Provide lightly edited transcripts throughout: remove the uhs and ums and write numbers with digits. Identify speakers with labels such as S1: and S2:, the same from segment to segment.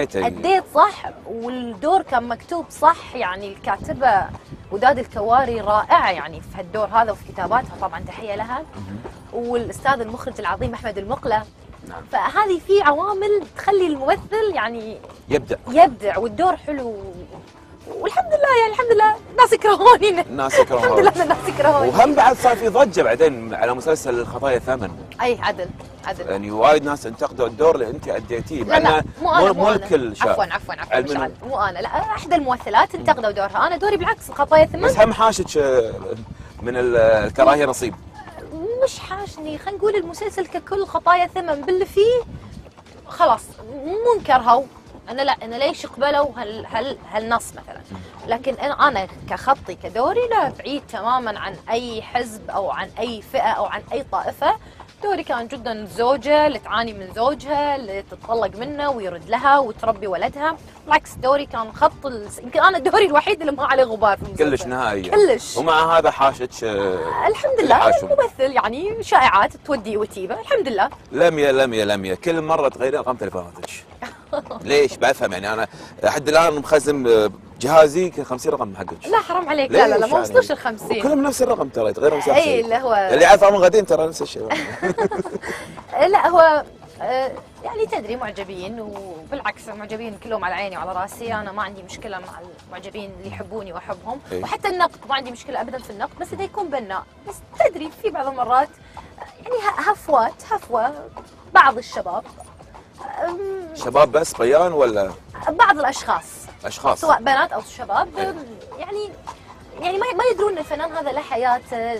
S1: أديت صح، والدور كان مكتوب صح. يعني الكاتبة وداد الكواري رائعة يعني في هالدور هذا وفي كتاباتها، طبعا تحية لها. والأستاذ المخرج العظيم أحمد المقلة. نعم. فهذه في عوامل تخلي الممثل يعني يبدع والدور حلو. والحمد لله يعني الحمد لله الناس يكرهوني. الحمد لله الناس يكرهوني.
S2: وهم بعد صار في ضجه بعدين على مسلسل الخطايا ثمن.
S1: اي عدل
S2: يعني وايد ناس انتقدوا الدور اللي انت اديتيه.
S1: لا
S2: مو الكل شاف.
S1: عفوا مو انا، لا احدى الممثلات انتقدوا دورها. انا دوري بالعكس الخطايا ثمن.
S2: بس هم حاشك من الكراهيه نصيب.
S1: مش حاشني، خلينا نقول المسلسل ككل خطايا ثمن باللي فيه خلاص مو انكرهوا. انا ليش قبلوا هالنص مثلا، لكن انا كخطي كدوري لا، بعيد تماما عن اي حزب او عن اي فئه او عن اي طائفه. دوري كان جدا زوجه اللي تعاني من زوجها اللي تتطلق منه ويرد لها وتربي ولدها. بالعكس دوري كان خط يمكن انا الدوري الوحيد اللي ما عليه غبار في المسلسل
S2: كلش نهائيا
S1: كلش.
S2: ومع هذا حاشك
S1: الحمد لله الممثل يعني شائعات تودي وتيبه. الحمد لله.
S2: لمية كل مره تغيرين ارقام تليفوناتك. ليش؟ بفهم يعني انا لحد الان مخزن جهازي 50 رقم حقك.
S1: لا حرام عليك. لا ما وصلوش ال 50.
S2: كلهم نفس الرقم ترى يتغير مسافه.
S1: اي اللي هو
S2: اللي عارفه من غدين ترى نفس الشيء.
S1: لا هو يعني تدري معجبين، وبالعكس معجبين كلهم على عيني وعلى راسي. انا ما عندي مشكله مع المعجبين اللي يحبوني واحبهم. وحتى النقد ما عندي مشكله ابدا في النقد، بس اذا يكون بناء. بس تدري في بعض المرات يعني هفوه بعض الشباب.
S2: شباب بس بيان ولا
S1: بعض الاشخاص سواء بنات او شباب يعني ما يدرون ان الفنان هذا له حياته،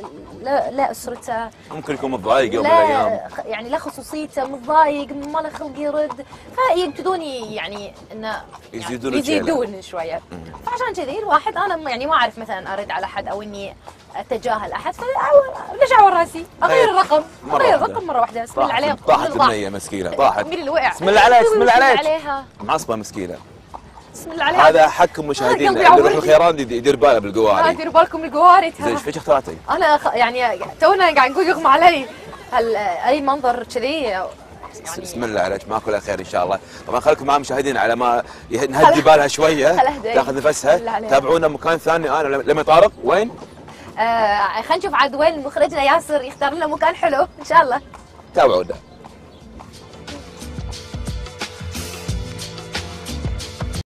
S1: لا اسرته،
S2: ممكن يكون متضايق يوم من الايام،
S1: يعني له خصوصيته، متضايق ما له خلق يرد، فيبتدون يعني انه يزيدون شويه. فعشان كذي الواحد انا يعني ما اعرف مثلا ارد على احد او اني اتجاهل احد، ليش اعور راسي؟ اغير الرقم مره واحده. بسم الله عليها.
S2: طاحت المية مسكينه طاحت.
S1: مين اللي وقع؟
S2: بسم الله عليك معصبه مسكينه.
S1: بسم الله عليها.
S2: هذا حقكم مشاهدين اللي يروح الخيران يدير باله بالقواري.
S1: ديروا بالكم القواري.
S2: زين ايش فيك اخترعتي؟
S1: انا يعني تونا قاعد نقول يغمى علي اي منظر كذي يعني.
S2: بسم الله عليك ماكو الا خير ان شاء الله. طبعا خليكم مع مشاهدين على ما نهدي بالها شويه تاخذ نفسها. تابعونا مكان ثاني. انا لما طارق وين؟
S1: خلينا نشوف عاد وين مخرجنا ياسر يختار لنا مكان حلو ان شاء الله.
S2: تابعونا.